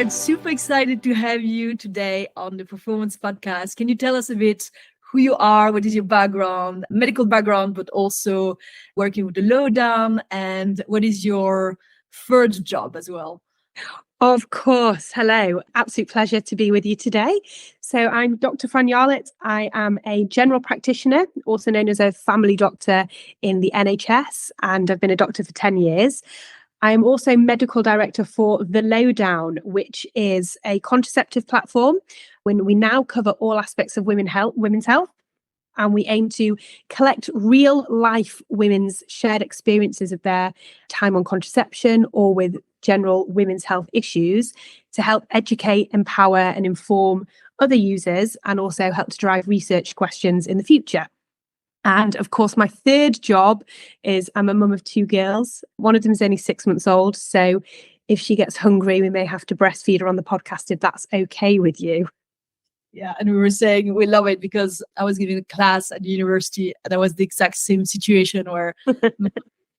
are super excited to have you today on the Performance Podcast. Can you tell us a bit who you are, what is your background, medical background, but also working with the Lowdown, and what is your third job as well? Of course. Hello. Absolute pleasure to be with you today. So I'm Dr. Fran Yarlett. I am a general practitioner, also known as a family doctor in the NHS, and I've been a doctor for 10 years. I am also medical director for the Lowdown, which is a contraceptive platform when we now cover all aspects of women's health. And we aim to collect real life women's shared experiences of their time on contraception or with general women's health issues to help educate, empower and inform other users, and also help to drive research questions in the future. And of course, my third job is I'm a mum of 2 girls. One of them is only 6 months old. So if she gets hungry, we may have to breastfeed her on the podcast if that's okay with you. Yeah, and we were saying we love it because I was giving a class at university and I was the exact same situation where my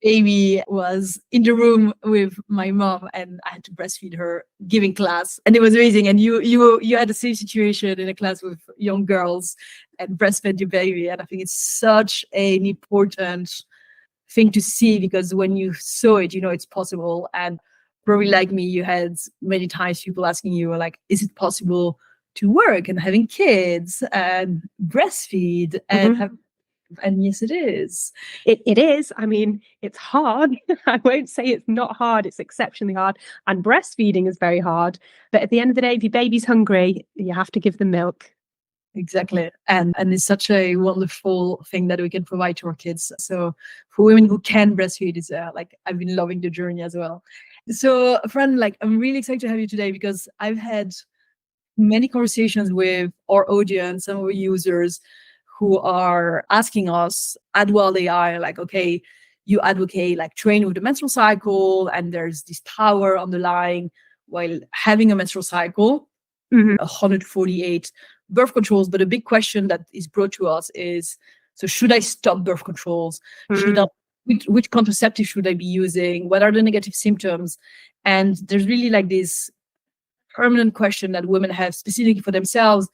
baby was in the room with my mom and I had to breastfeed her giving class, and it was amazing. And you had the same situation in a class with young girls and breastfed your baby, and I think it's such an important thing to see because when you saw it, you know it's possible. And probably like me, you had many times people asking you like, is it possible to work and having kids and breastfeed and have, and yes, it is. It is. I mean, it's hard. I won't say it's not hard. It's exceptionally hard. And breastfeeding is very hard. But at the end of the day, if your baby's hungry, you have to give them milk. Exactly. And it's such a wonderful thing that we can provide to our kids. So for women who can breastfeed, is like, I've been loving the journey as well. So Fran, like, I'm really excited to have you today because I've had many conversations with our audience, some of our users who are asking us at Wild.AI, like, okay, you advocate like train with the menstrual cycle and there's this power underlying while having a menstrual cycle, 148 birth controls. But a big question that is brought to us is, so should I stop birth controls? Which contraceptive should I be using? What are the negative symptoms? And there's really like this permanent question that women have specifically for themselves,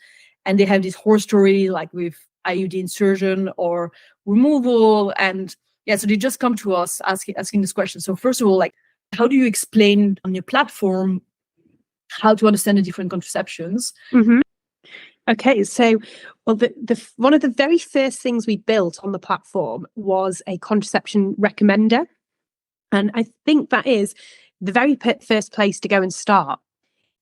and they have this horror story like with IUD insertion or removal, and so they just come to us asking this question. So first of all, like, how do you explain on your platform how to understand the different contraceptions? Okay, so the one of the very first things we built on the platform was a contraception recommender, and I think that is the very first place to go and start.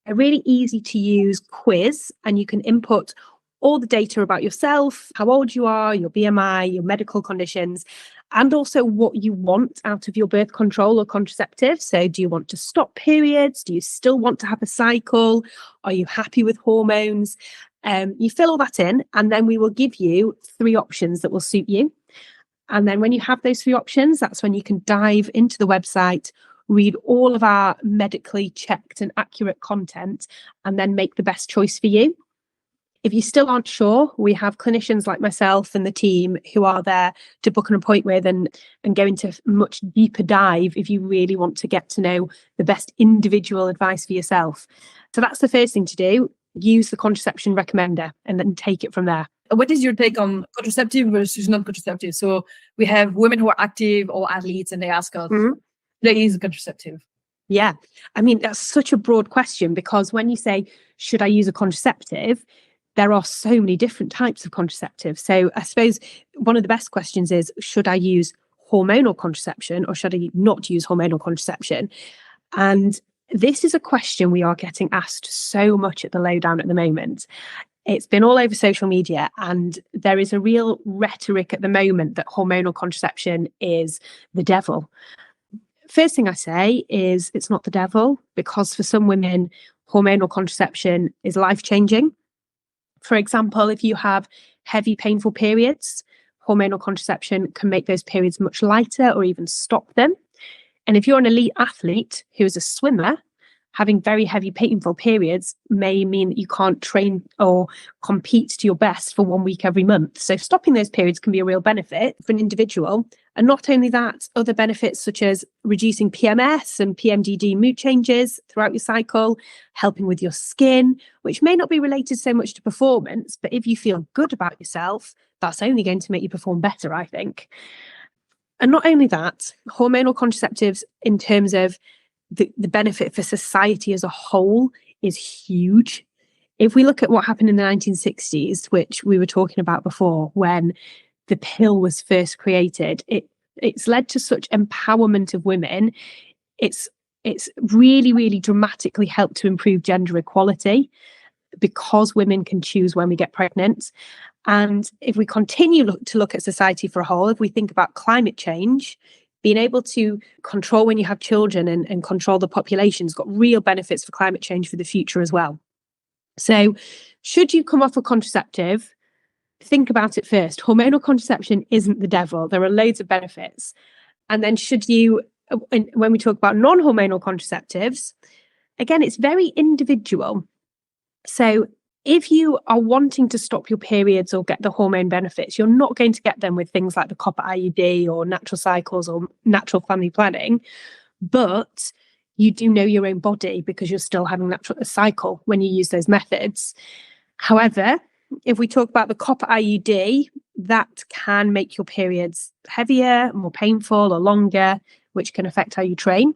A really easy to use quiz, and you can input all the data about yourself, how old you are, your BMI, your medical conditions, and also what you want out of your birth control or contraceptive. So do you want to stop periods? Do you still want to have a cycle? Are you happy with hormones? You fill all that in, and then we will give you 3 options that will suit you. And then when you have those 3 options, that's when you can dive into the website, read all of our medically checked and accurate content, and then make the best choice for you. If you still aren't sure, we have clinicians like myself and the team who are there to book an appointment with and go into much deeper dive if you really want to get to know the best individual advice for yourself. So that's the first thing to do. Use the contraception recommender and then take it from there. What is your take on contraceptive versus non-contraceptive? So we have women who are active or athletes and they ask us, there is a contraceptive. Yeah. I mean, that's such a broad question because when you say, should I use a contraceptive? There are so many different types of contraceptives. So I suppose one of the best questions is, should I use hormonal contraception or should I not use hormonal contraception? And this is a question we are getting asked so much at the Lowdown at the moment. It's been all over social media, and there is a real rhetoric at the moment that hormonal contraception is the devil. First thing I say is it's not the devil, because for some women, hormonal contraception is life-changing. For example, if you have heavy, painful periods, hormonal contraception can make those periods much lighter or even stop them. And if you're an elite athlete who is a swimmer, having very heavy painful periods may mean that you can't train or compete to your best for 1 week every month. So stopping those periods can be a real benefit for an individual. And not only that, other benefits such as reducing PMS and PMDD mood changes throughout your cycle, helping with your skin, which may not be related so much to performance, but if you feel good about yourself, that's only going to make you perform better, I think. And not only that, hormonal contraceptives in terms of the benefit for society as a whole is huge. If we look at what happened in the 1960s, which we were talking about before, when the pill was first created, it's led to such empowerment of women. It's really, really dramatically helped to improve gender equality because women can choose when we get pregnant. And if we continue to look at society for a whole, if we think about climate change, being able to control when you have children and control the population's got real benefits for climate change for the future as well. So should you come off a contraceptive, think about it first. Hormonal contraception isn't the devil. There are loads of benefits. And then when we talk about non-hormonal contraceptives, again, it's very individual. So if you are wanting to stop your periods or get the hormone benefits, you're not going to get them with things like the copper IUD or natural cycles or natural family planning, but you do know your own body because you're still having a cycle when you use those methods. However, if we talk about the copper IUD, that can make your periods heavier, more painful or longer, which can affect how you train.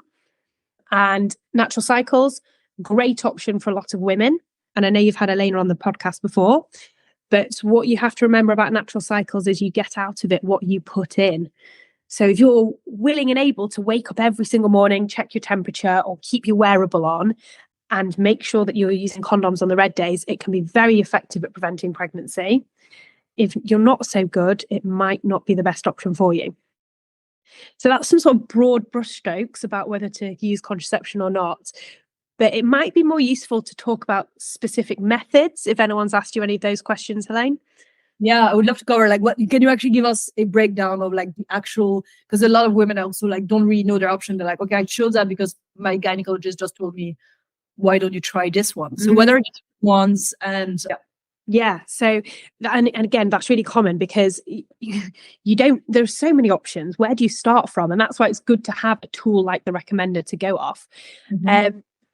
And natural cycles, great option for a lot of women. And I know you've had Elina on the podcast before, but what you have to remember about natural cycles is you get out of it what you put in. So if you're willing and able to wake up every single morning, check your temperature or keep your wearable on and make sure that you're using condoms on the red days, it can be very effective at preventing pregnancy. If you're not so good, it might not be the best option for you. So that's some sort of broad brushstrokes about whether to use contraception or not. But it might be more useful to talk about specific methods if anyone's asked you any of those questions, Helene. Yeah, I would love to cover what can you actually give us a breakdown of the actual, because a lot of women also don't really know their option. They're like, okay, I chose that because my gynecologist just told me, why don't you try this one? So whether it's ones and yeah. So, and again, that's really common because you don't, there's so many options. Where do you start from? And that's why it's good to have a tool like the recommender to go off.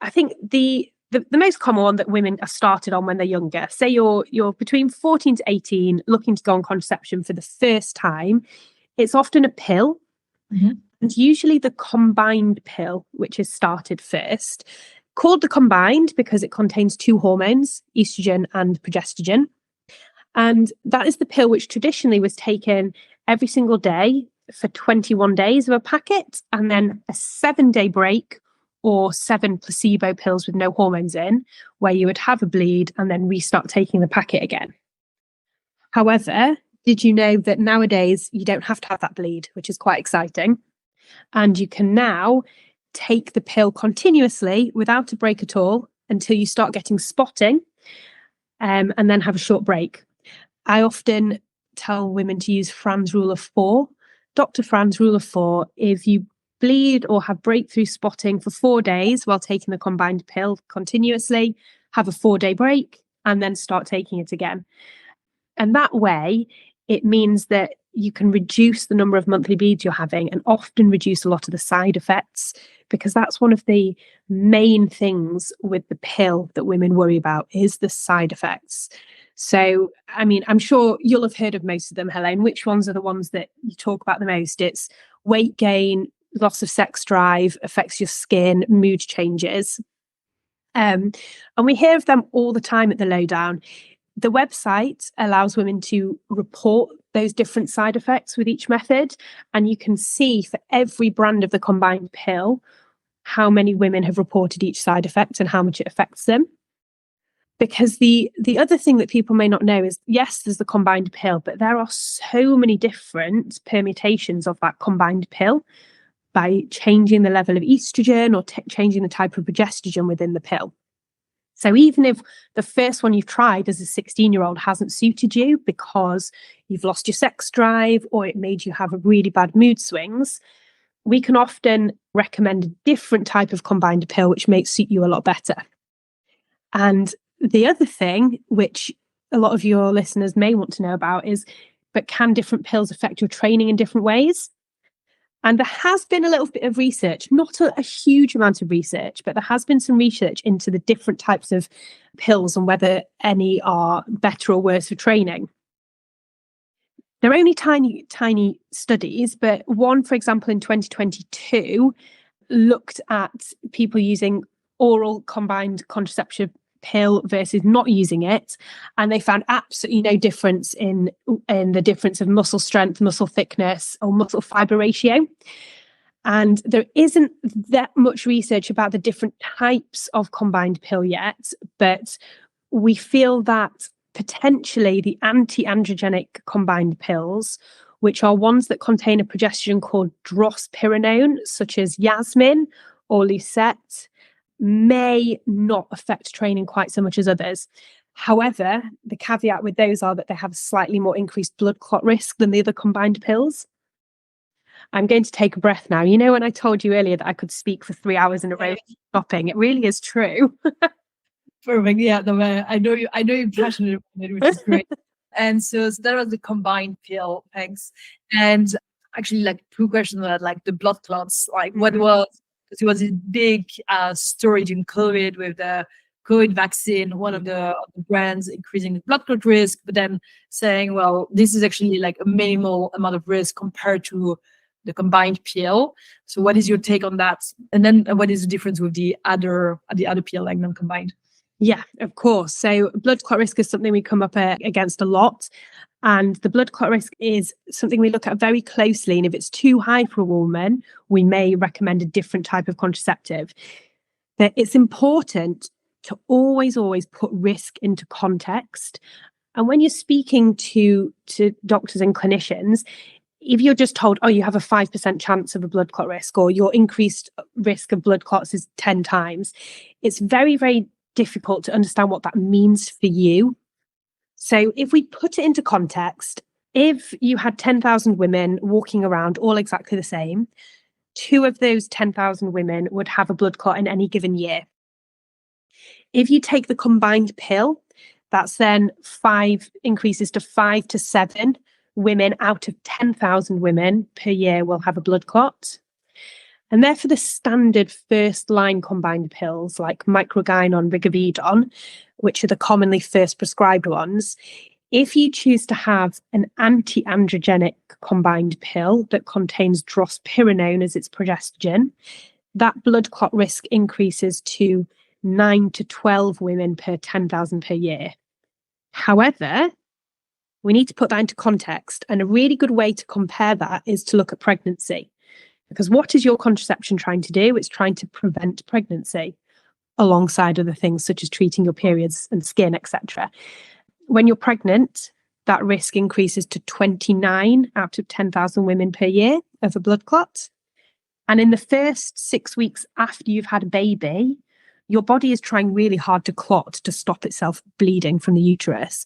I think the most common one that women are started on when they're younger, say you're between 14 to 18, looking to go on contraception for the first time, it's often a pill. And usually the combined pill, which is started first, called the combined because it contains two hormones, estrogen and progestogen. And that is the pill which traditionally was taken every single day for 21 days of a packet, and then a 7-day break or 7 placebo pills with no hormones in, where you would have a bleed and then restart taking the packet again. However, did you know that nowadays you don't have to have that bleed, which is quite exciting. And you can now take the pill continuously without a break at all until you start getting spotting, and then have a short break. I often tell women to use Fran's rule of 4. Dr. Fran's rule of 4, if you bleed or have breakthrough spotting for 4 days while taking the combined pill continuously, have a 4-day break and then start taking it again. And that way, it means that you can reduce the number of monthly bleeds you're having and often reduce a lot of the side effects, because that's one of the main things with the pill that women worry about is the side effects. So, I mean, I'm sure you'll have heard of most of them, Helene. Which ones are the ones that you talk about the most? It's weight gain, loss of sex drive, affects your skin, mood changes. And we hear of them all the time at the Lowdown. The website allows women to report those different side effects with each method. And you can see for every brand of the combined pill, how many women have reported each side effect and how much it affects them. Because the other thing that people may not know is, yes, there's the combined pill, but there are so many different permutations of that combined pill by changing the level of estrogen or changing the type of progestogen within the pill. So even if the first one you've tried as a 16-year-old hasn't suited you because you've lost your sex drive or it made you have a really bad mood swings, we can often recommend a different type of combined pill, which may suit you a lot better. And the other thing, which a lot of your listeners may want to know about, is, but can different pills affect your training in different ways? And there has been a little bit of research, not a huge amount of research, but there has been some research into the different types of pills and whether any are better or worse for training. They're only tiny studies, but one, for example, in 2022, looked at people using oral combined contraceptive pill versus not using it, and they found absolutely no difference in the difference of muscle strength, muscle thickness, or muscle fiber ratio. And there isn't that much research about the different types of combined pill yet, but we feel that potentially the anti-androgenic combined pills, which are ones that contain a progestin called drospirenone, such as Yasmin or Lucette, may not affect training quite so much as others. However, the caveat with those are that they have slightly more increased blood clot risk than the other combined pills. I'm going to take a breath now. You know, when I told you earlier that I could speak for 3 hours in a row stopping, it really is true. Perfect. Yeah, no, I know you're passionate about it, which is great. And so that was the combined pill. Thanks. And actually, like, two questions about like the blood clots. Like, what was, because it was a big story during COVID with the COVID vaccine, one of the brands increasing the blood clot risk, but then saying, well, this is actually like a minimal amount of risk compared to the combined pill. So what is your take on that? And then what is the difference with the other pill, like non-combined? Yeah, of course. So blood clot risk is something we come up against a lot. And the blood clot risk is something we look at very closely. And if it's too high for a woman, we may recommend a different type of contraceptive. But it's important to always put risk into context. And when you're speaking to doctors and clinicians, if you're just told, oh, you have a 5% chance of a blood clot risk, or your increased risk of blood clots is 10 times, it's very, very difficult to understand what that means for you. So if we put it into context, if you had 10,000 women walking around all exactly the same, 2 of those 10,000 women would have a blood clot in any given year. If you take the combined pill, that's then 5 increases to 5 to 7 women out of 10,000 women per year will have a blood clot. And they're for the standard first line combined pills like microgynon, rigavidon, which are the commonly first prescribed ones. If you choose to have an anti-androgenic combined pill that contains drospirenone as its progestin, that blood clot risk increases to 9 to 12 women per 10,000 per year. However, we need to put that into context. And a really good way to compare that is to look at pregnancy. Because what is your contraception trying to do? It's trying to prevent pregnancy alongside other things such as treating your periods and skin, etc. When you're pregnant, that risk increases to 29 out of 10,000 women per year of a blood clot. And in the first 6 weeks after you've had a baby, your body is trying really hard to clot to stop itself bleeding from the uterus.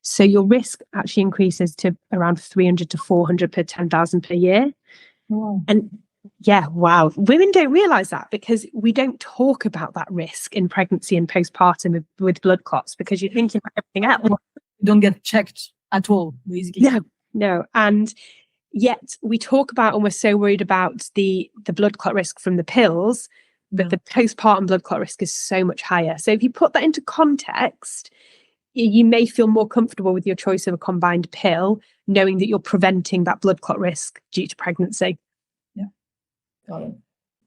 So your risk actually increases to around 300 to 400 per 10,000 per year. Wow. And yeah, wow. Women don't realize that because we don't talk about that risk in pregnancy and postpartum with blood clots because you're thinking about everything else. You don't get checked at all, basically. No. And yet we talk about, and we're so worried about the blood clot risk from the pills, but the postpartum blood clot risk is so much higher. So if you put that into context, you may feel more comfortable with your choice of a combined pill, knowing that you're preventing that blood clot risk due to pregnancy. Yeah. Got it.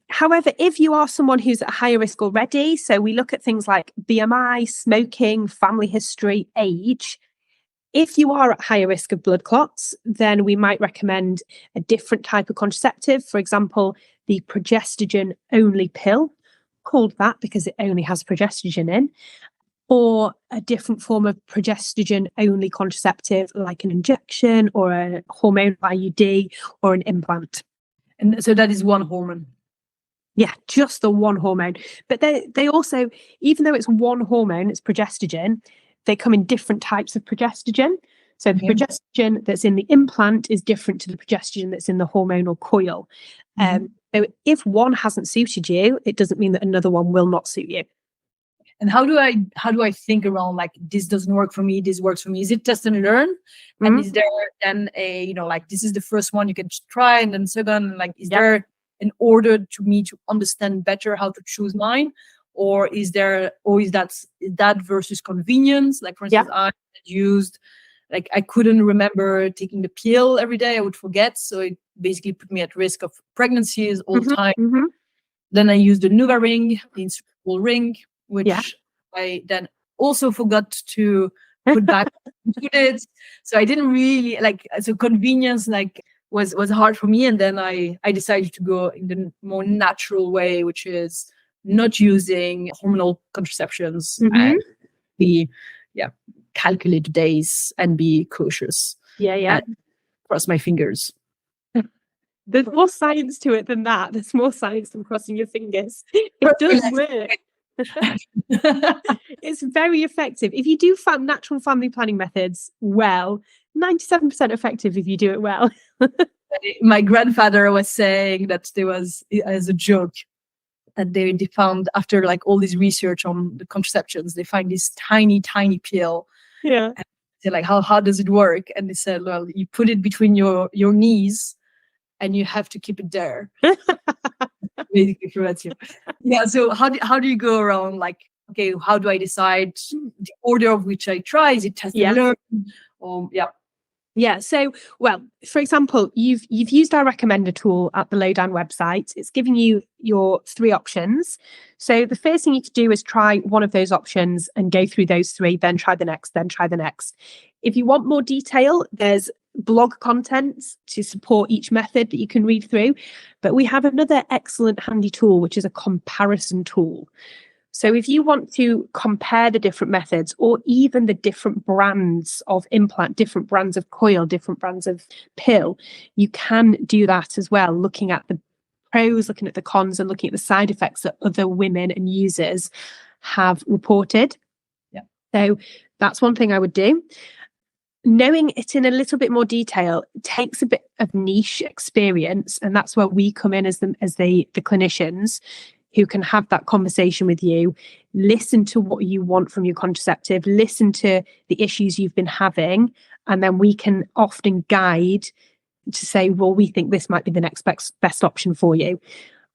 However, if you are someone who's at higher risk already, so we look at things like BMI, smoking, family history, age. If you are at higher risk of blood clots, then we might recommend a different type of contraceptive. For example, the progestogen-only pill, called that because it only has progestogen in, or a different form of progestogen-only contraceptive like an injection or a hormonal IUD or an implant. And so that is one hormone. Yeah, just the one hormone. But they also, even though it's one hormone, it's progestogen, they come in different types of progestogen. So the progestogen that's in the implant is different to the progestogen that's in the hormonal coil. So if one hasn't suited you, it doesn't mean that another one will not suit you. And how do I think around like this doesn't work for me, this works for me? Is it test and learn? And is there then a like this is the first one you can try, and then second, like is there an order to me to understand better how to choose mine? Or is that versus convenience? Like for instance, I used like I couldn't remember taking the pill every day. I would forget. So it basically put me at risk of pregnancies all the time. Then I used the Nuva ring, the insertable ring, which I then also forgot to put back into it. So I didn't really so convenience was hard for me. And then I decided to go in the more natural way, which is not using hormonal contraceptions and calculate the days and be cautious. And cross my fingers. There's more science to it than that. There's more science than crossing your fingers. It does work. It's very effective. If you do natural family planning methods well, 97% effective if you do it well. My grandfather was saying that there was, as a joke, that they found after like all this research on the contraceptions, they find this tiny pill. Yeah. And they're like, how does it work? And they said, well, you put it between your knees and you have to keep it there. Basically prevents you. Yeah. So how do you go around like, okay, how do I decide the order of which I try? Is it test and learn? Yeah. So, well, for example, you've used our recommender tool at the Lowdown website. It's giving you your 3 options. So the first thing you could do is try one of those options and go through those 3, then try the next, then try the next. If you want more detail, there's blog content to support each method that you can read through. But we have another excellent handy tool, which is a comparison tool. So if you want to compare the different methods or even the different brands of implant, different brands of coil, different brands of pill, you can do that as well, looking at the pros, looking at the cons, and looking at the side effects that other women and users have reported. Yeah. So that's one thing I would do. Knowing it in a little bit more detail takes a bit of niche experience, and that's where we come in as the clinicians who can have that conversation with you, listen to what you want from your contraceptive, listen to the issues you've been having, and then we can often guide to say, well, we think this might be the next best option for you.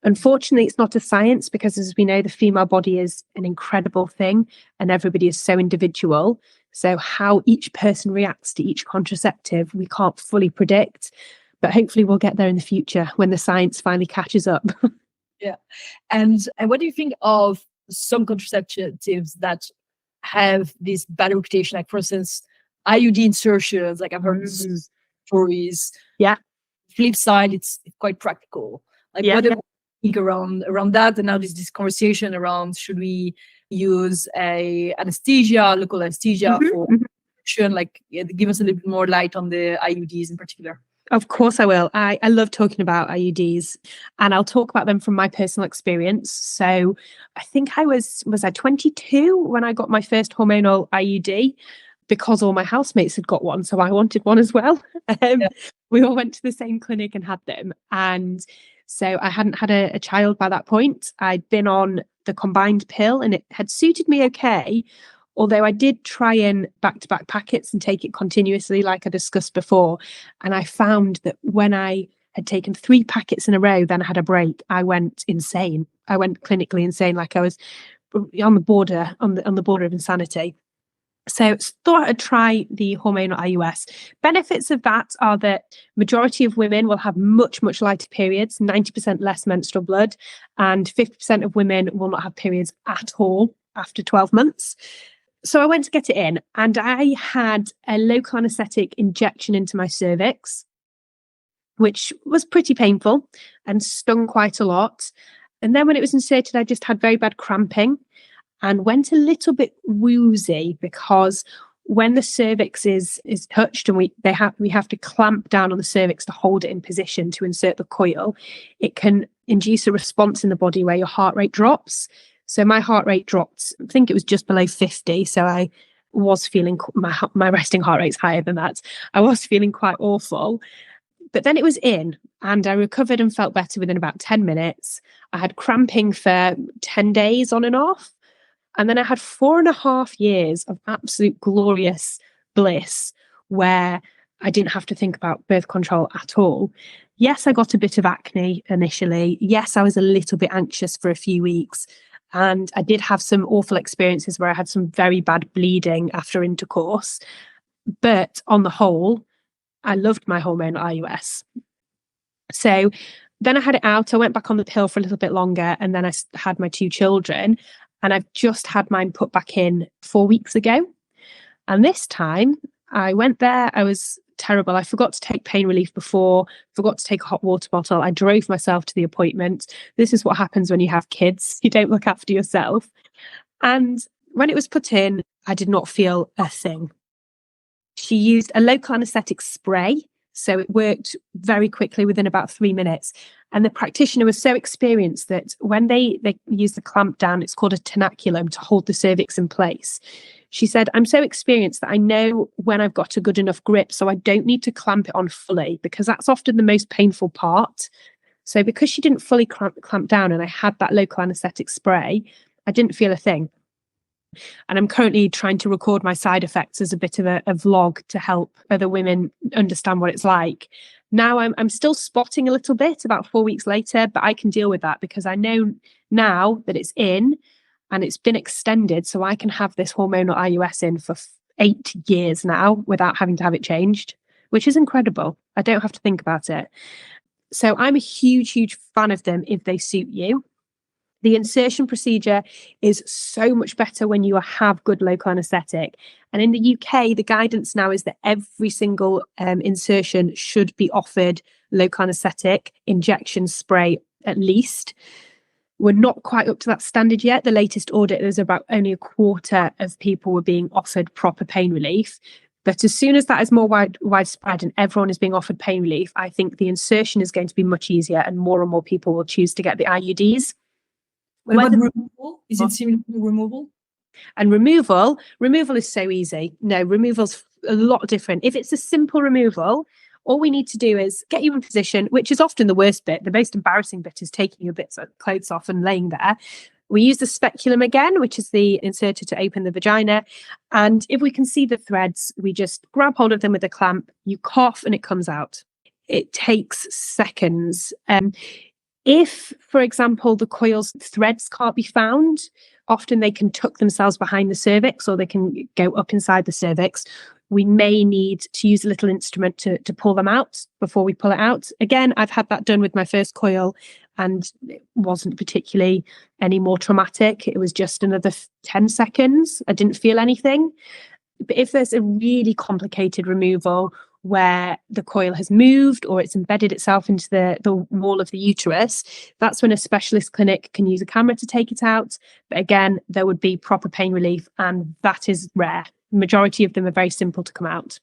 Unfortunately, it's not a science because, as we know, the female body is an incredible thing and everybody is so individual. So how each person reacts to each contraceptive, we can't fully predict, but hopefully we'll get there in the future when the science finally catches up. Yeah. And what do you think of some contraceptives that have this bad reputation? Like, for instance, IUD insertions, like I've heard stories. Yeah. Flip side, it's quite practical. Like what do you think around that? And now there's this conversation around, should we use local anesthesia for insertion? Like, give us a little bit more light on the IUDs in particular. Of course I will. I love talking about IUDs, and I'll talk about them from my personal experience. So I think I was I 22 when I got my first hormonal IUD, because all my housemates had got one. So I wanted one as well. We all went to the same clinic and had them. And so I hadn't had a child by that point. I'd been on the combined pill and it had suited me okay. Although I did try in back-to-back packets and take it continuously, like I discussed before. And I found that when I had taken 3 packets in a row, then I had a break, I went insane. I went clinically insane, like I was on the border of insanity. So thought I'd try the hormonal IUS. Benefits of that are that majority of women will have much, much lighter periods, 90% less menstrual blood, and 50% of women will not have periods at all after 12 months. So I went to get it in, and I had a local anaesthetic injection into my cervix, which was pretty painful and stung quite a lot. And then when it was inserted, I just had very bad cramping and went a little bit woozy, because when the cervix is touched and we have to clamp down on the cervix to hold it in position to insert the coil, it can induce a response in the body where your heart rate drops. So my heart rate dropped, I think it was just below 50. So I was feeling, my resting heart rate's higher than that. I was feeling quite awful. But then it was in, and I recovered and felt better within about 10 minutes. I had cramping for 10 days on and off. And then I had 4.5 years of absolute glorious bliss where I didn't have to think about birth control at all. Yes, I got a bit of acne initially. Yes, I was a little bit anxious for a few weeks. And I did have some awful experiences where I had some very bad bleeding after intercourse. But on the whole, I loved my hormonal IUS. So then I had it out. I went back on the pill for a little bit longer, and then I had my 2 children. And I've just had mine put back in 4 weeks ago. And this time I went there. I was terrible. I forgot to take pain relief before, forgot to take a hot water bottle. I drove myself to the appointment. This is what happens when you have kids. You don't look after yourself. And when it was put in, I did not feel a thing. She used a local anaesthetic spray. So it worked very quickly within about 3 minutes. And the practitioner was so experienced that when they used the clamp down, it's called a tenaculum, to hold the cervix in place. She said, I'm so experienced that I know when I've got a good enough grip, so I don't need to clamp it on fully, because that's often the most painful part. So because she didn't fully clamp down and I had that local anaesthetic spray, I didn't feel a thing. And I'm currently trying to record my side effects as a bit of a vlog to help other women understand what it's like. Now I'm still spotting a little bit about 4 weeks later, but I can deal with that because I know now that it's in and it's been extended, so I can have this hormonal IUS in for 8 years now without having to have it changed, which is incredible. I don't have to think about it. So I'm a huge fan of them if they suit you. The insertion procedure is so much better when you have good local anaesthetic. And in the UK, the guidance now is that every single insertion should be offered local anaesthetic injection spray at least. We're not quite up to that standard yet. The latest audit is about only a quarter of people were being offered proper pain relief. But as soon as that is more widespread and everyone is being offered pain relief, I think the insertion is going to be much easier and more people will choose to get the IUDs. What about removal? Is it similar to removal? And removal is so easy. No, removal's a lot different. If it's a simple removal, all we need to do is get you in position, which is often the worst bit. The most embarrassing bit is taking your bits of clothes off and laying there. We use the speculum again, which is the inserter to open the vagina. And if we can see the threads, we just grab hold of them with a clamp, you cough and it comes out. It takes seconds. If, for example, the coil's threads can't be found, often they can tuck themselves behind the cervix or they can go up inside the cervix. We may need to use a little instrument to pull them out before we pull it out. Again, I've had that done with my first coil and it wasn't particularly any more traumatic. It was just another 10 seconds. I didn't feel anything. But if there's a really complicated removal where the coil has moved or it's embedded itself into the wall of the uterus, that's when a specialist clinic can use a camera to take it out. But again, there would be proper pain relief, and that is rare. The majority of them are very simple to come out.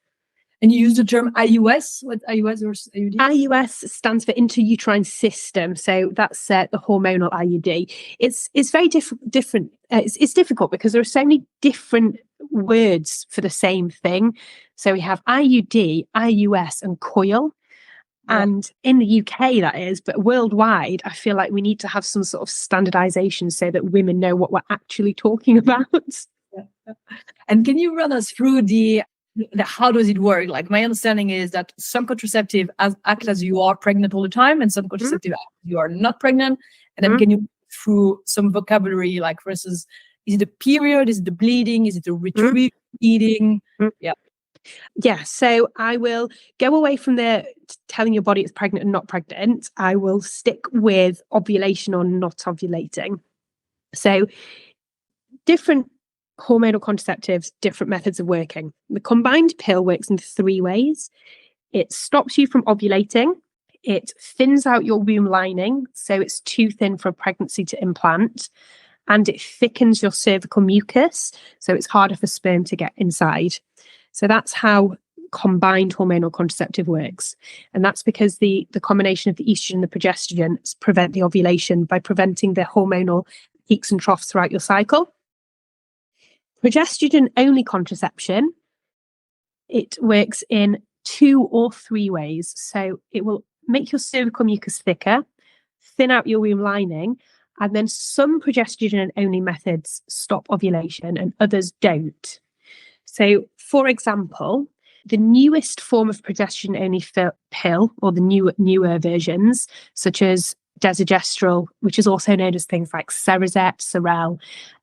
And you use the term IUS. What IUS or IUD? IUS stands for intrauterine system. So that's the hormonal IUD. It's very different. It's difficult because there are so many different words for the same thing. So we have IUD, IUS, and coil. Yeah. And in the UK, that is, but worldwide, I feel like we need to have some sort of standardization so that women know what we're actually talking about. Yeah. And can you run us through the how does it work? Like, my understanding is that some contraceptive act as you are pregnant all the time, and some contraceptive act as you are not pregnant. And then can you through some vocabulary, like, for instance, is it a period? Is it the bleeding? Is it a retrieve bleeding? Yeah, so I will go away from the telling your body it's pregnant and not pregnant. I will stick with ovulation or not ovulating. So different hormonal contraceptives, different methods of working. The combined pill works in 3 ways. It stops you from ovulating. It thins out your womb lining, so it's too thin for a pregnancy to implant. And it thickens your cervical mucus, so it's harder for sperm to get inside. So that's how combined hormonal contraceptive works. And that's because the combination of the estrogen and the progesterone prevent the ovulation by preventing the hormonal peaks and troughs throughout your cycle. Progesterone-only contraception, it works in 2 or 3 ways. So it will make your cervical mucus thicker, thin out your womb lining, and then some progesterone-only methods stop ovulation and others don't. So, for example, the newest form of progesterone-only pill, or the newer versions, such as desogestrel, which is also known as things like Cerazette, Sorel,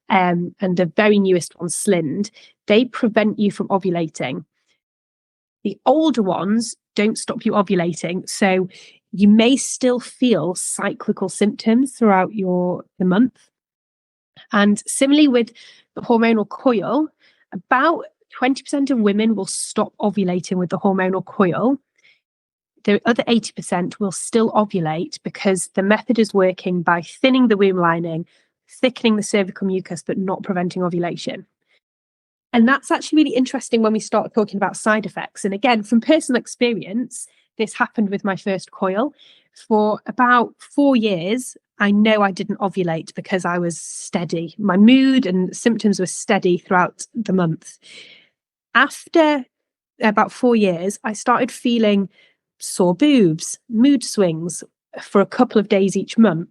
and the very newest one, Slind, they prevent you from ovulating. The older ones don't stop you ovulating, so you may still feel cyclical symptoms throughout the month. And similarly with the hormonal coil, about 20% of women will stop ovulating with the hormonal coil. The other 80% will still ovulate because the method is working by thinning the womb lining, thickening the cervical mucus, but not preventing ovulation. And that's actually really interesting when we start talking about side effects. And again, from personal experience, this happened with my first coil. For about 4 years, I know I didn't ovulate because I was steady. My mood and symptoms were steady throughout the month. After about 4 years, I started feeling sore boobs, mood swings for a couple of days each month.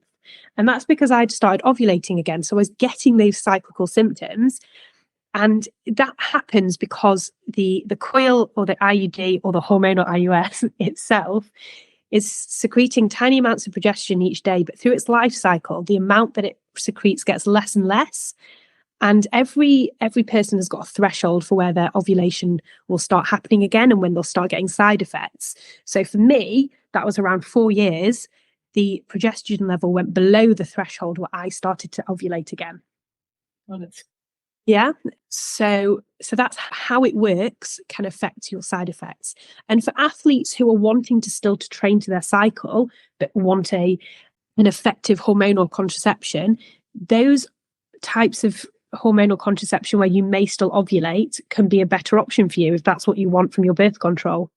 And that's because I'd started ovulating again. So I was getting those cyclical symptoms. And that happens because the coil or the IUD or the hormonal IUS itself is secreting tiny amounts of progesterone each day, but through its life cycle, the amount that it secretes gets less and less. And every person has got a threshold for where their ovulation will start happening again and when they'll start getting side effects. So for me, that was around 4 years. The progesterone level went below the threshold where I started to ovulate again. Yeah. So that's how it works, can affect your side effects. And for athletes who are wanting to train to their cycle, but want an effective hormonal contraception, those types of hormonal contraception where you may still ovulate can be a better option for you if that's what you want from your birth control.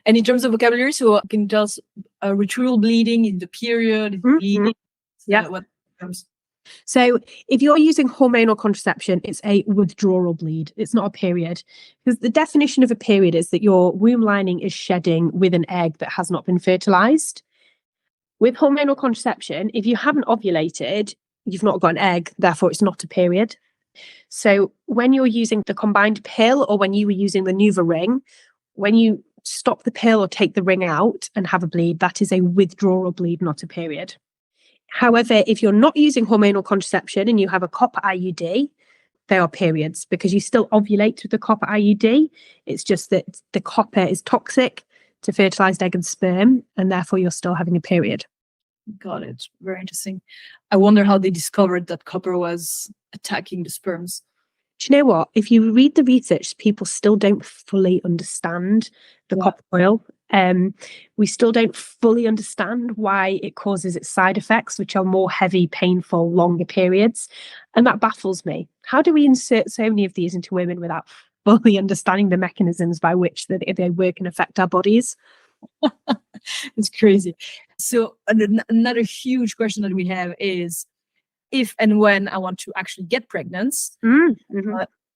And in terms of vocabulary, so can you tell us ritual bleeding in the period, bleeding? Yeah. What terms? So if you're using hormonal contraception, it's a withdrawal bleed. It's not a period. Because the definition of a period is that your womb lining is shedding with an egg that has not been fertilized. With hormonal contraception, if you haven't ovulated, you've not got an egg, therefore it's not a period. So when you're using the combined pill or when you were using the Nuva ring, when you stop the pill or take the ring out and have a bleed, that is a withdrawal bleed, not a period. However, if you're not using hormonal contraception and you have a copper IUD, they are periods because you still ovulate with the copper IUD. It's just that the copper is toxic to fertilized egg and sperm, and therefore you're still having a period. Got it. Very interesting. I wonder how they discovered that copper was attacking the sperms. Do you know what? If you read the research, people still don't fully understand the copper oil. We still don't fully understand why it causes its side effects, which are more heavy, painful, longer periods. And that baffles me. How do we insert so many of these into women without fully understanding the mechanisms by which they work and affect our bodies? It's crazy. So another huge question that we have is, if and when I want to actually get pregnant, is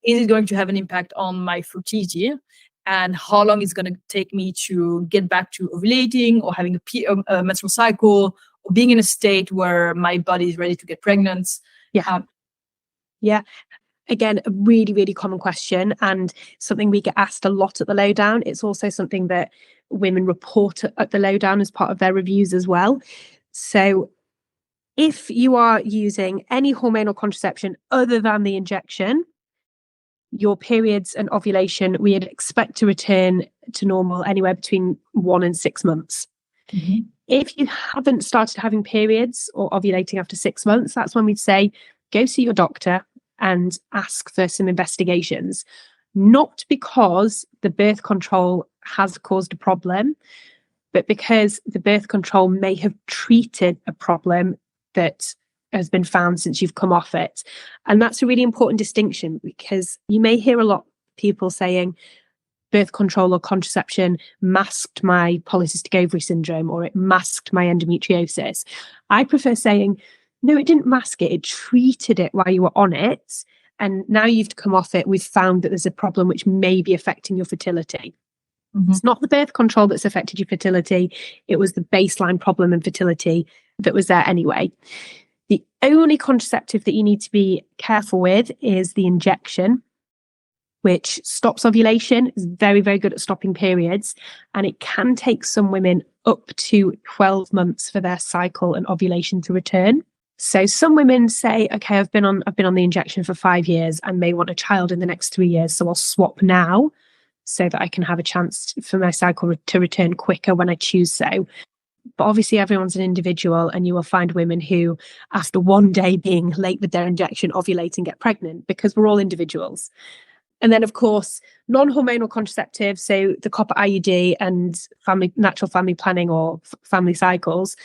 it going to have an impact on my fertility? And how long it's going to take me to get back to ovulating or having a menstrual cycle or being in a state where my body is ready to get pregnant? Yeah. Again, a really, really common question and something we get asked a lot at the Lowdown. It's also something that women report at the Lowdown as part of their reviews as well. So if you are using any hormonal contraception other than the injection, your periods and ovulation, we'd expect to return to normal anywhere between 1 and 6 months. Mm-hmm. If you haven't started having periods or ovulating after 6 months, that's when we'd say, go see your doctor and ask for some investigations. Not because the birth control has caused a problem, but because the birth control may have treated a problem that has been found since you've come off it. And that's a really important distinction because you may hear a lot of people saying birth control or contraception masked my polycystic ovary syndrome or it masked my endometriosis. I prefer saying, no, it didn't mask it. It treated it while you were on it. And now you've come off it, we've found that there's a problem which may be affecting your fertility. It's not the birth control that's affected your fertility. It was the baseline problem in fertility that was there anyway. The only contraceptive that you need to be careful with is the injection, which stops ovulation, is very, very good at stopping periods. And it can take some women up to 12 months for their cycle and ovulation to return. So some women say, okay, I've been on the injection for 5 years. I may want a child in the next 3 years. So I'll swap now so that I can have a chance for my cycle to return quicker when I choose so. But obviously everyone's an individual, and you will find women who, after one day being late with their injection, ovulate and get pregnant, because we're all individuals. And then, of course, non-hormonal contraceptives, so the copper IUD and natural family planning or family cycles,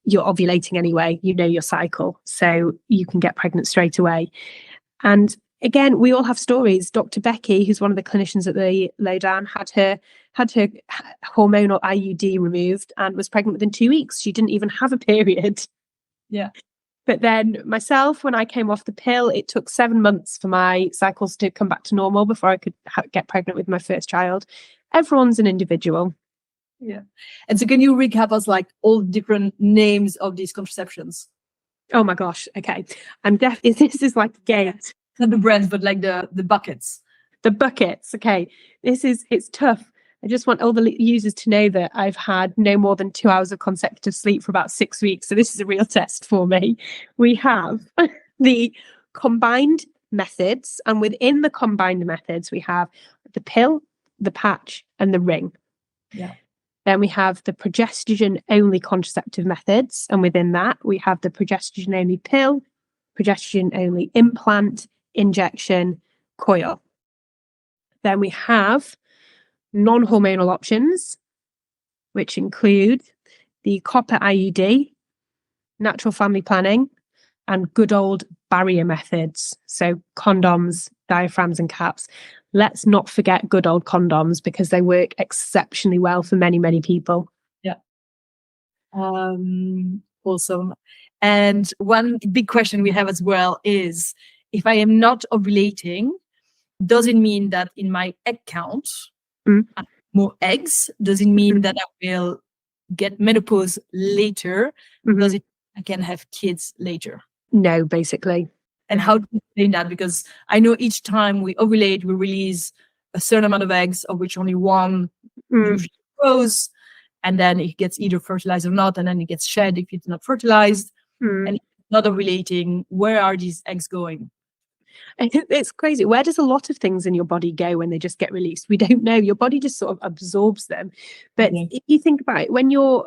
you're ovulating anyway, you know your cycle, so you can get pregnant straight away. And again, we all have stories. Dr. Becky, who's one of the clinicians at the Lowdown, had her hormonal IUD removed and was pregnant within 2 weeks. She didn't even have a period. Yeah. But then myself, when I came off the pill, it took 7 months for my cycles to come back to normal before I could get pregnant with my first child. Everyone's an individual. Yeah. And so can you recap us like all different names of these contraceptions? Oh my gosh. Okay. This is like a game. Not the brands, but like the buckets. The buckets. Okay. It's tough. I just want all the users to know that I've had no more than 2 hours of consecutive sleep for about 6 weeks. So this is a real test for me. We have the combined methods, and within the combined methods, we have the pill, the patch, and the ring. Yeah. Then we have the progestin-only contraceptive methods, and within that, we have the progestin-only pill, progestin-only implant, injection, coil. Then we have non-hormonal options, which include the copper IUD, natural family planning, and good old barrier methods. So condoms, diaphragms, and caps. Let's not forget good old condoms, because they work exceptionally well for many, many people. Yeah. Awesome. And one big question we have as well is, if I am not ovulating, does it mean that in my egg count, I have more eggs? Does it mean that I will get menopause later? Does it I can have kids later? No, basically. And how do you explain that? Because I know each time we ovulate, we release a certain amount of eggs, of which only one usually grows, and then it gets either fertilized or not, and then it gets shed if it's not fertilized. And if it's not ovulating, where are these eggs going? It's crazy. Where does a lot of things in your body go when they just get released? We don't know. Your body just sort of absorbs them. But if you think about it, when you're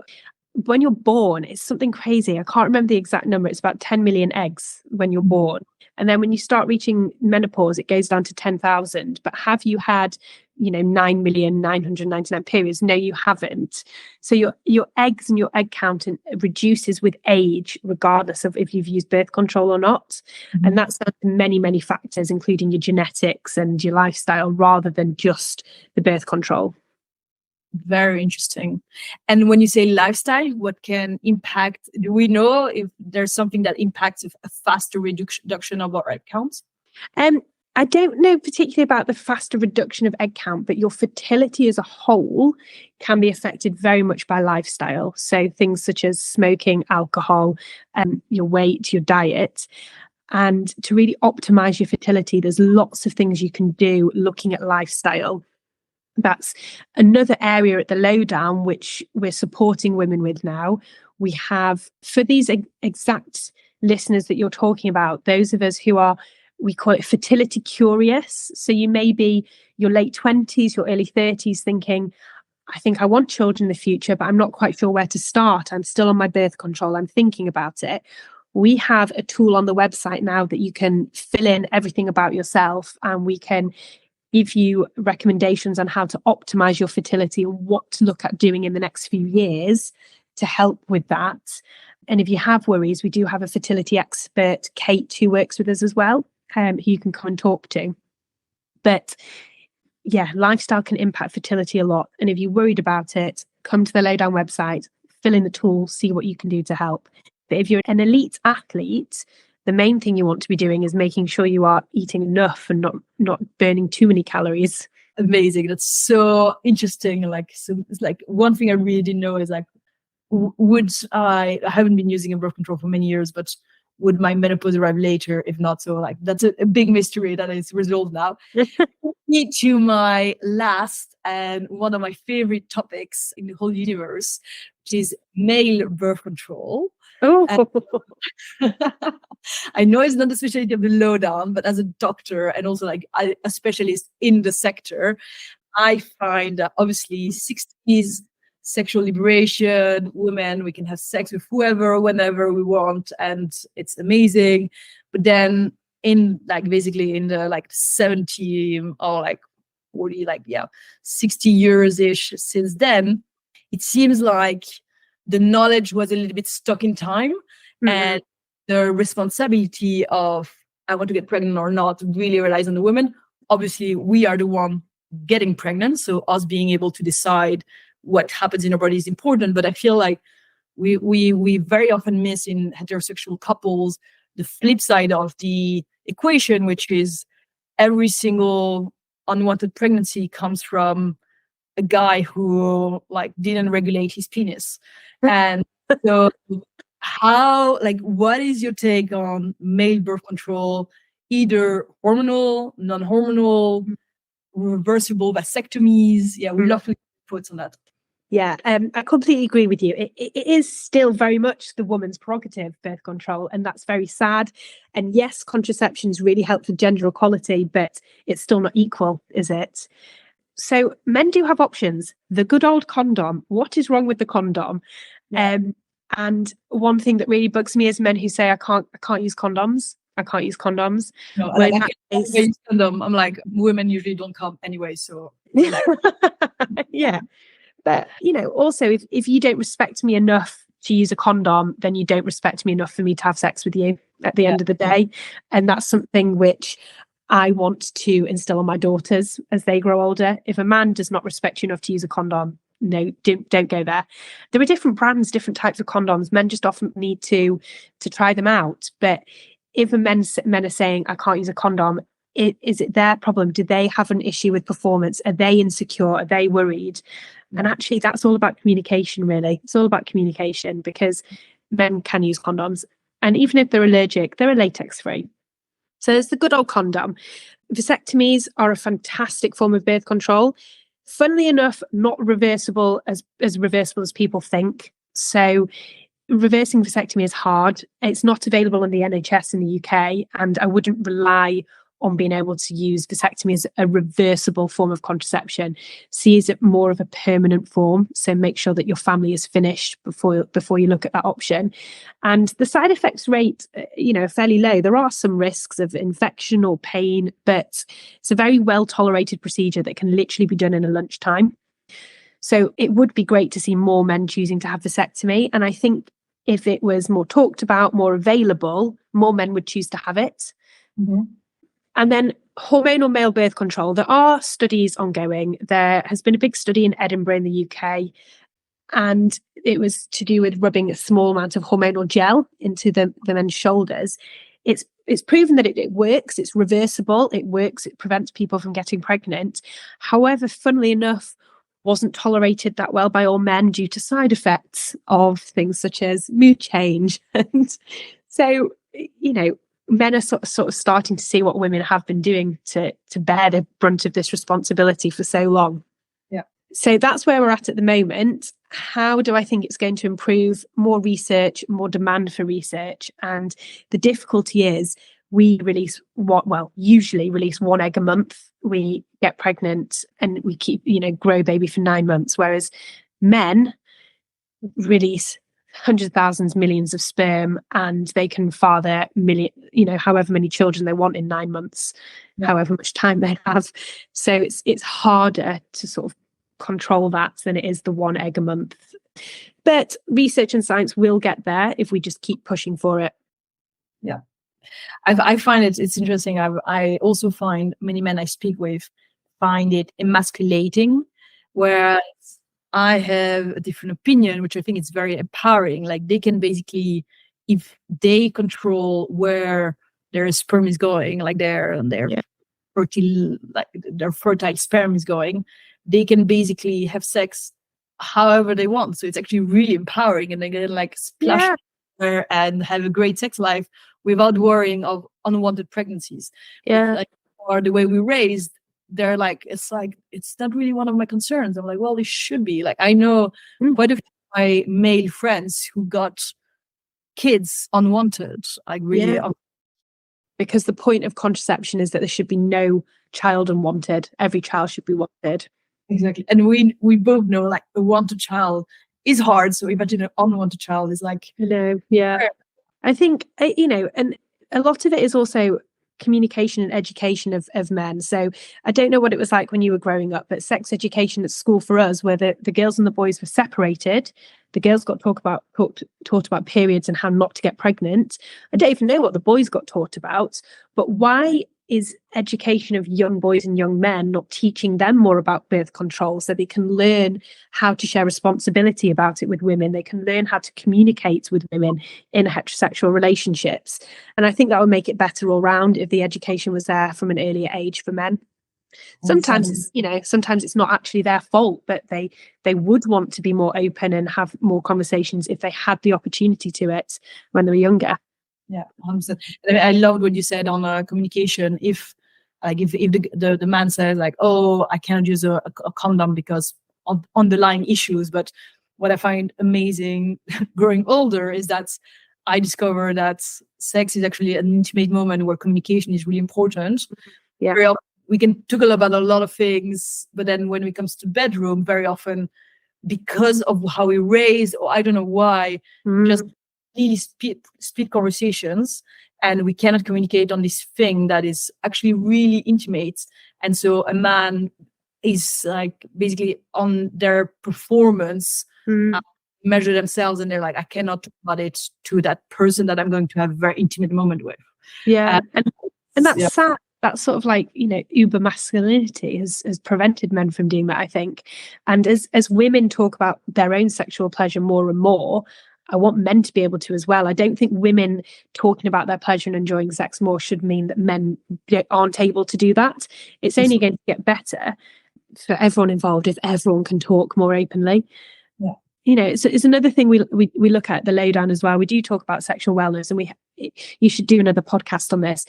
born, it's something crazy. I can't remember the exact number. It's about 10 million eggs when you're born. And then when you start reaching menopause, it goes down to 10,000. But have you had, 9,999 periods? No, you haven't. So your eggs and your egg count reduces with age, regardless of if you've used birth control or not. And that's down to many, many factors, including your genetics and your lifestyle, rather than just the birth control. Very interesting. And when you say lifestyle, what can impact? Do we know if there's something that impacts a faster reduction of our egg counts? I don't know particularly about the faster reduction of egg count, but your fertility as a whole can be affected very much by lifestyle. So things such as smoking, alcohol, your weight, your diet. And to really optimize your fertility, there's lots of things you can do looking at lifestyle. That's another area at the Lowdown, which we're supporting women with now. We have, for these exact listeners that you're talking about, those of us who are, we call it fertility curious. So you may be your late 20s, your early 30s thinking, I think I want children in the future, but I'm not quite sure where to start. I'm still on my birth control. I'm thinking about it. We have a tool on the website now that you can fill in everything about yourself, and we can give you recommendations on how to optimize your fertility and what to look at doing in the next few years to help with that. And if you have worries, we do have a fertility expert, Kate, who works with us as well, who you can come and talk to. But yeah, lifestyle can impact fertility a lot. And if you're worried about it, come to the Lowdown website, fill in the tool, see what you can do to help. But if you're an elite athlete, the main thing you want to be doing is making sure you are eating enough and not burning too many calories. Amazing. That's so interesting. Like, so it's like one thing I really didn't know is like, would I haven't been using a birth control for many years, but would my menopause arrive later? If not, so like that's a big mystery that is resolved now. To my last and one of my favorite topics in the whole universe, which is male birth control. Oh, I know it's not the specialty of the Lowdown, but as a doctor and also like a specialist in the sector, I find that obviously 60s sexual liberation, women, we can have sex with whoever, whenever we want, and it's amazing. But then in like basically in the like 70 or like 40, like 60 years ish since then, it seems like the knowledge was a little bit stuck in time, and the responsibility of I want to get pregnant or not really relies on the women. Obviously, we are the one getting pregnant, so us being able to decide what happens in our body is important. But I feel like we very often miss in heterosexual couples the flip side of the equation, which is every single unwanted pregnancy comes from a guy who like didn't regulate his penis. And so what is your take on male birth control, either hormonal, non-hormonal, reversible vasectomies? We'd love to get thoughts on that. Yeah, I completely agree with you. It is still very much the woman's prerogative, birth control, and that's very sad. And yes, contraception's really helped with gender equality, but it's still not equal, is it? So men do have options. The good old condom. What is wrong with the condom? Yeah. And one thing that really bugs me is men who say, I can't use condoms. I can't use condoms. No, like, I use condom. I'm like, women usually don't come anyway, so yeah. But, also, if you don't respect me enough to use a condom, then you don't respect me enough for me to have sex with you at the end of the day. And that's something which I want to instill on my daughters as they grow older. If a man does not respect you enough to use a condom, no, don't go there. There are different brands, different types of condoms. Men just often need to try them out. But if men are saying, I can't use a condom, is it their problem? Do they have an issue with performance? Are they insecure? Are they worried? And actually, that's all about communication, really. It's all about communication, because men can use condoms. And even if they're allergic, they're latex free. So there's the good old condom. Vasectomies are a fantastic form of birth control. Funnily enough, not reversible as reversible as people think. So reversing vasectomy is hard. It's not available in the NHS in the UK, and I wouldn't rely on being able to use vasectomy as a reversible form of contraception. See it more of a permanent form. So make sure that your family is finished before you look at that option. And the side effects rate, are fairly low. There are some risks of infection or pain, but it's a very well tolerated procedure that can literally be done in a lunchtime. So it would be great to see more men choosing to have vasectomy. And I think if it was more talked about, more available, more men would choose to have it. Mm-hmm. And then hormonal male birth control. There are studies ongoing. There has been a big study in Edinburgh in the UK, and it was to do with rubbing a small amount of hormonal gel into the men's shoulders. It's proven that it works. It's reversible. It works. It prevents people from getting pregnant. However, funnily enough, wasn't tolerated that well by all men due to side effects of things such as mood change. And so, men are sort of starting to see what women have been doing to bear the brunt of this responsibility for so long. Yeah. So that's where we're at the moment. How do I think it's going to improve? More research, more demand for research. And the difficulty is we usually release one egg a month. We get pregnant and we keep, grow a baby for 9 months. Whereas men release hundreds of thousands, millions of sperm, and they can father however many children they want in 9 months, however much time they have. So it's harder to sort of control that than it is the one egg a month. But research and science will get there if we just keep pushing for it. Yeah. I find it's interesting. I also find many men I speak with find it emasculating, whereas I have a different opinion, which I think is very empowering. Like they can basically, if they control where their sperm is going, like their their fertile sperm is going, they can basically have sex however they want. So it's actually really empowering, and they can like splash and have a great sex life without worrying of unwanted pregnancies. Or the way we raised, they're like, it's not really one of my concerns. I'm like, well, it should be. Like, I know quite a few of my male friends who got kids unwanted, like really. Because the point of contraception is that there should be no child unwanted. Every child should be wanted. Exactly. And we both know, like, a wanted child is hard. So imagine an unwanted child is like, I think, and a lot of it is also communication and education of men. So I don't know what it was like when you were growing up, but sex education at school for us, where the girls and the boys were separated, the girls got taught about periods and how not to get pregnant. I don't even know what the boys got taught about, but why is education of young boys and young men not teaching them more about birth control so they can learn how to share responsibility about it with women? They can learn how to communicate with women in heterosexual relationships. And I think that would make it better all round if the education was there from an earlier age for men. Sometimes it's not actually their fault, but they would want to be more open and have more conversations if they had the opportunity to it when they were younger. Yeah, 100%. I loved what you said on communication. If the man says like, oh, I cannot use a condom because of underlying issues, but what I find amazing growing older is that I discovered that sex is actually an intimate moment where communication is really important. Yeah. Very often we can talk about a lot of things, but then when it comes to bedroom, very often, because of how we raised, or I don't know why, just really split conversations, and we cannot communicate on this thing that is actually really intimate. And so a man is like basically on their performance measure themselves, and they're like, I cannot talk about it to that person that I'm going to have a very intimate moment with. And that's sad. That sort of like, uber masculinity has prevented men from doing that, I think. And as women talk about their own sexual pleasure more and more, I want men to be able to as well. I don't think women talking about their pleasure and enjoying sex more should mean that men aren't able to do that. It's only going to get better for everyone involved if everyone can talk more openly. It's another thing we look at the Lowdown as well. We do talk about sexual wellness, and you should do another podcast on this.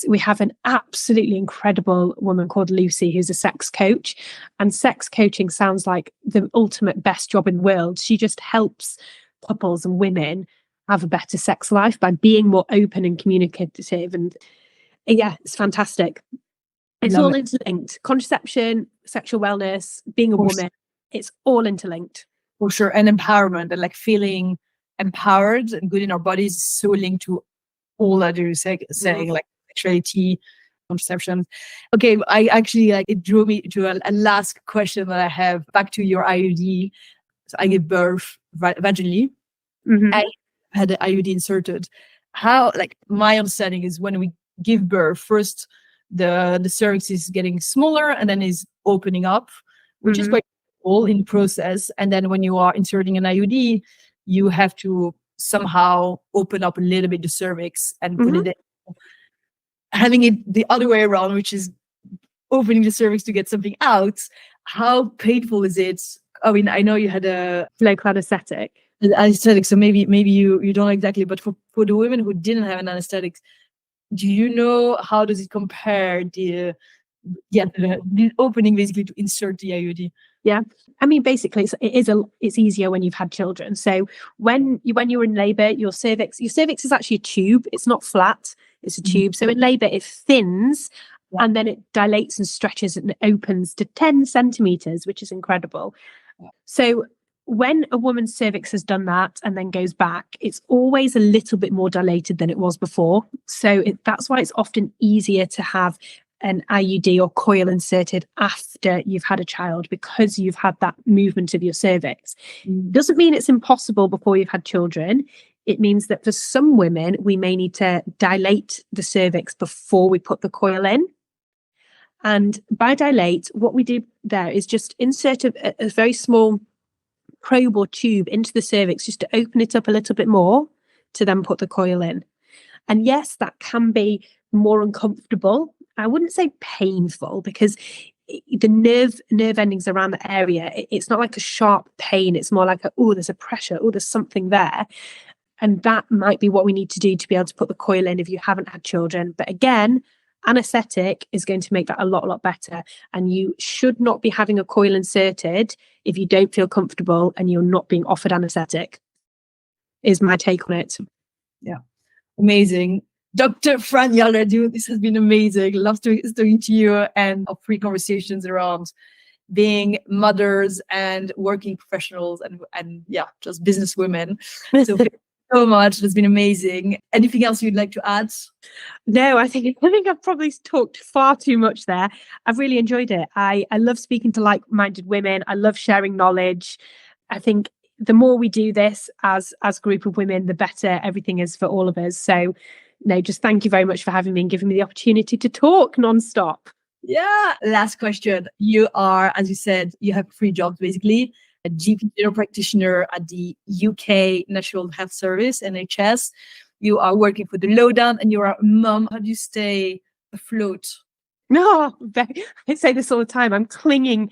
We have an absolutely incredible woman called Lucy, who's a sex coach, and sex coaching sounds like the ultimate best job in the world. She just helps couples and women have a better sex life by being more open and communicative. And it's fantastic. It's all interlinked. Contraception, sexual wellness, being a woman, it's all interlinked. For sure. And empowerment, and like feeling empowered and good in our bodies is so linked to all that you're saying, like sexuality, contraception. Okay, I actually it drew me to a last question that I have back to your IUD. So I gave birth vaginally. I had the IUD inserted. How, like, my understanding is when we give birth, first the cervix is getting smaller and then is opening up, which is quite cool in the process. And then when you are inserting an IUD, you have to somehow open up a little bit the cervix and put it in. Having it the other way around, which is opening the cervix to get something out, how painful is it? I mean, I know you had a local anesthetic. So maybe you don't know exactly, but for the women who didn't have an anesthetic, do you know how does it compare the opening basically to insert the IUD? Yeah, I mean, basically, it's easier when you've had children. So when you're in labour, your cervix is actually a tube. It's not flat; it's a tube. So in labour, it thins, and then it dilates and stretches and it opens to 10 centimeters, which is incredible. So when a woman's cervix has done that and then goes back, it's always a little bit more dilated than it was before. So that's why it's often easier to have an IUD or coil inserted after you've had a child, because you've had that movement of your cervix. Doesn't mean it's impossible before you've had children. It means that for some women, we may need to dilate the cervix before we put the coil in. And by dilate, what we do there is just insert a very small probe or tube into the cervix just to open it up a little bit more to then put the coil in. And yes, that can be more uncomfortable I wouldn't say painful, because the nerve endings around the area, it's not like a sharp pain. It's more like there's a pressure. Oh, there's something there. And that might be what we need to do to be able to put the coil in if you haven't had children. But again, anesthetic is going to make that a lot better. And you should not be having a coil inserted if you don't feel comfortable and you're not being offered anesthetic, is my take on it. Yeah. Amazing. Dr. Fran Yarlett, this has been amazing. Love talking to you and our free conversations around being mothers and working professionals and just business women. So thank you so much. It's been amazing. Anything else you'd like to add? No, I think I've probably talked far too much there. I've really enjoyed it. I love speaking to like-minded women. I love sharing knowledge. I think the more we do this as a group of women, the better everything is for all of us. So no, just thank you very much for having me and giving me the opportunity to talk non-stop. Yeah. Last question. You are, as you said, you have 3 jobs basically. A GP general practitioner at the UK National Health Service, NHS. You are working for the Lowdown and you are a mum. How do you stay afloat? No, I say this all the time. I'm clinging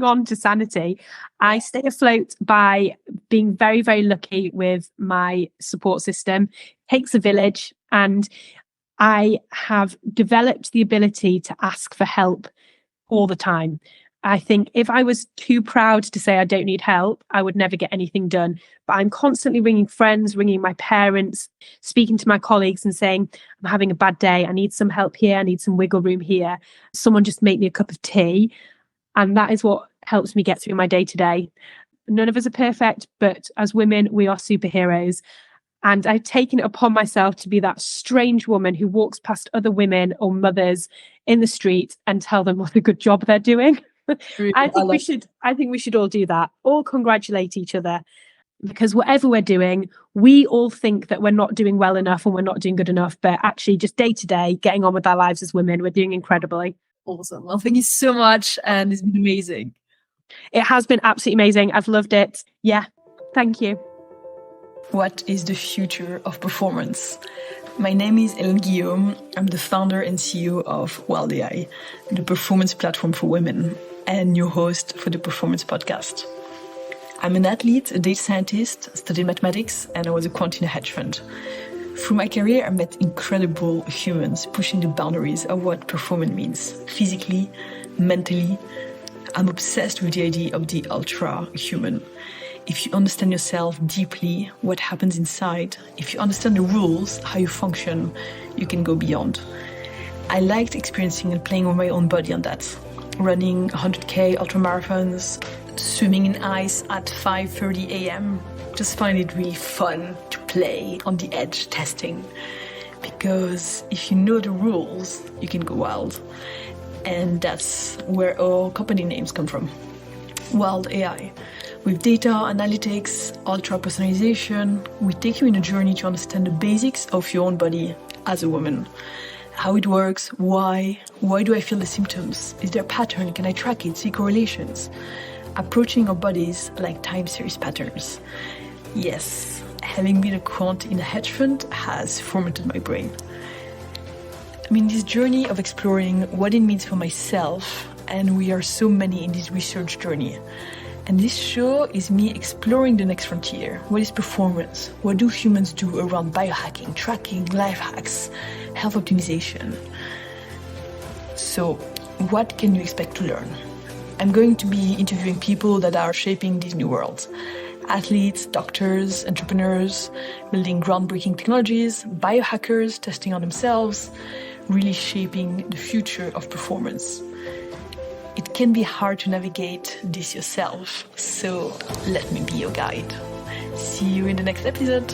on to sanity. I stay afloat by being very, very lucky with my support system. It takes a village, and I have developed the ability to ask for help all the time. I think if I was too proud to say I don't need help, I would never get anything done. But I'm constantly ringing friends, ringing my parents, speaking to my colleagues and saying, I'm having a bad day. I need some help here. I need some wiggle room here. Someone just make me a cup of tea. And that is what helps me get through my day to day. None of us are perfect, but as women, we are superheroes. And I've taken it upon myself to be that strange woman who walks past other women or mothers in the street and tell them what a good job they're doing. I think we should all do that. All congratulate each other, because whatever we're doing, we all think that we're not doing well enough and we're not doing good enough. But actually, just day to day, getting on with our lives as women, we're doing incredibly. Awesome. Well, thank you so much. And it's been amazing. It has been absolutely amazing. I've loved it. Yeah. Thank you. What is the future of performance? My name is Hélène Guillaume. I'm the founder and CEO of Wild.AI, the performance platform for women, and your host for the Performance Podcast. I'm an athlete, a data scientist, studied mathematics, and I was a quant in a hedge fund. Through my career, I met incredible humans pushing the boundaries of what performance means, physically, mentally. I'm obsessed with the idea of the ultra-human. If you understand yourself deeply, what happens inside, if you understand the rules, how you function, you can go beyond. I liked experiencing and playing with my own body on that. Running 100k ultramarathons, swimming in ice at 5:30 a.m. Just find it really fun to play on the edge testing. Because if you know the rules, you can go wild. And that's where our company names come from. Wild.AI. With data, analytics, ultra personalization, we take you in a journey to understand the basics of your own body as a woman. How it works, why do I feel the symptoms? Is there a pattern? Can I track it, see correlations? Approaching our bodies like time series patterns. Yes, having been a quant in a hedge fund has formatted my brain. I'm in this journey of exploring what it means for myself, and we are so many in this research journey. And this show is me exploring the next frontier. What is performance? What do humans do around biohacking, tracking, life hacks, health optimization? So, what can you expect to learn? I'm going to be interviewing people that are shaping this new world. Athletes, doctors, entrepreneurs, building groundbreaking technologies, biohackers testing on themselves, really shaping the future of performance. It can be hard to navigate this yourself, so let me be your guide. See you in the next episode.